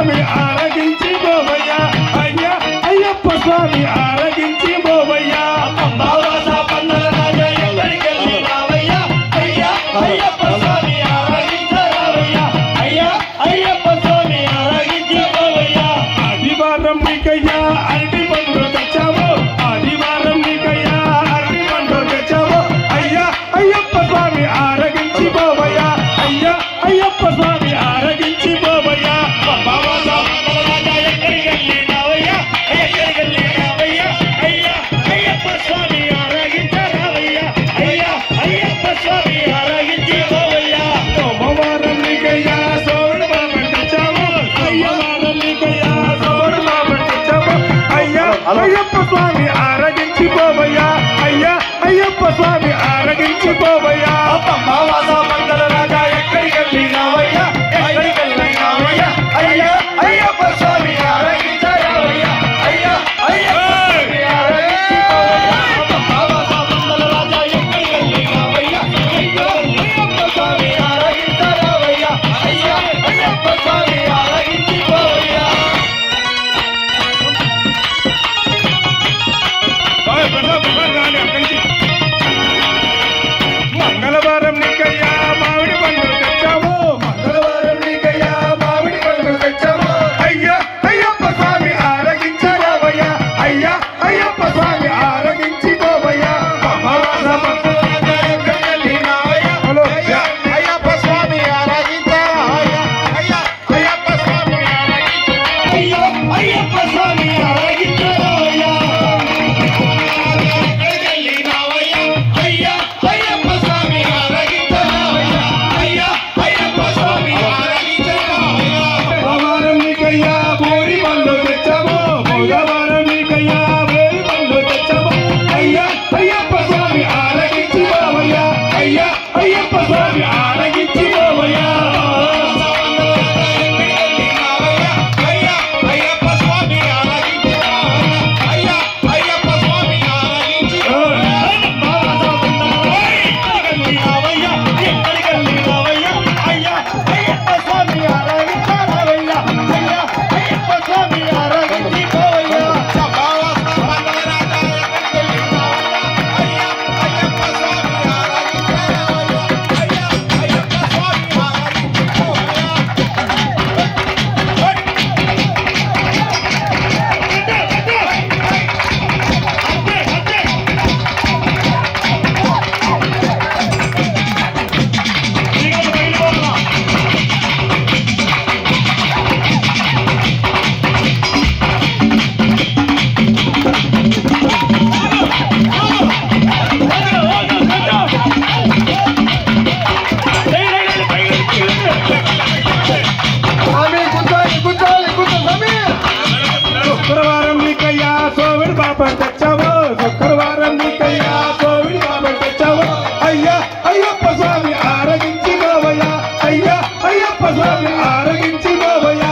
స్వామి ఆరగించి పోవయ్యా అయ్యా అయ్యప్ప స్వామి ఆరగించి పోవయ్యా పంబావాస పందల రాజా ఎక్కడికెళ్ళి రావయ్యా అయ్యా అయ్యప్ప స్వామి ఆరగించరావయ్యా అయ్యా అయ్యప్ప స్వామి ఆరగించి పోవయ్యా ఆదివారం నీకయ్యా అరటి పండు తెచ్చావు ఆదివారం నీకయ్యా అరటి పండు తెచ్చావు అయ్యా అయ్యప్ప స్వామి ఆరగించి పోవయ్యా అయ్యా అయ్యప్ప స్వామి ఆరగించి పోవయ్యా పంబావాస పందల రాజా ఎక్కడికెళ్ళి రావయ్యా ఎక్కడికెళ్ళి రావయ్యా అయ్యా అయ్యప్ప స్వామి ఆరగించరావయ్యా అయ్యా అయ్యప్ప స్వామి ఆరగించి పోవయ్యా సోమవారం నీకయ్యా సోడు బాబు తెచ్చావు అయ్యవారం నీకయ్యా సోడు బాబు తెచ్చావు అయ్యా అయ్యప్ప స్వామి ఆరగించి పోవయ్యా అయ్యా అయ్యప్ప స్వామి ఆరగించి పోవయ్యా పంబావాస పందల రాజా ఎక్కడికెళ్ళి రావయ్యా ఎక్కడికెళ్ళి రావయ్యా అయ్యా అయ్యప్ప స్వామి ఆరగించరావయ్యా అయ్యా అయ్యప్ప స్వామి ఆరగించి పోవయ్యా పంబావాస పందల రాజా ఎక్కడికెళ్ళి రావయ్యా అయ్యా అయ్యప్ప స్వామి ఆరగించరావయ్యా అయ్యా అయ్యప్ప స్వామి ఆరగించి పోవయ్యా మంగళవారం నీకయ్యా మామిడి పండు తెచ్చావు మంగళవారం నీకయ్యా మామిడి పండ్లు తెచ్చాము అయ్యా అయ్యప్ప స్వామి ఆరగించరావయ్యా అయ్యా అయ్యప్ప స్వామి ఆరగించి పోవయ్యా పంబావాస పందల రాజా ఎక్కడికెళ్ళి రావయ్యా హలో. అయ్యా అయ్యప్ప స్వామి ఆరగించరావయ్యా అయ్యా అయ్యప్ప స్వామి ఆరగించరావయ్యా అయ్యా అయ్యప్ప స్వామి ఆరగించరావయ్యా ఎక్కడికెళ్ళి రావయ్యా అయ్యా అయ్యప్ప స్వామి ఆరగించరావయ్యా అయ్యా అయ్యప్ప స్వామి ఆరగించరావయ్యా సోమవారం నీకయ్యా బోరి పండు తెచ్చావు బుధవారం నీకయ్యా బోరి పండు తెచ్చావు అయ్యా అయ్యప్ప స్వామి ఆరగించి పోవయ్యా అయ్యా అయ్యప్ప స్వామి ఆరగించి పోవయ్యా శుక్రవారం నీకయ్యా సోవిడి బాబా తెచ్చావు శుక్రవారం నీకయ్యా సోవిడి బాబా తెచ్చావు అయ్యా అయ్యప్ప స్వామి ఆరగించి పోవయ్యా అయ్యా అయ్యప్ప స్వామి ఆరగించి పోవయ్యా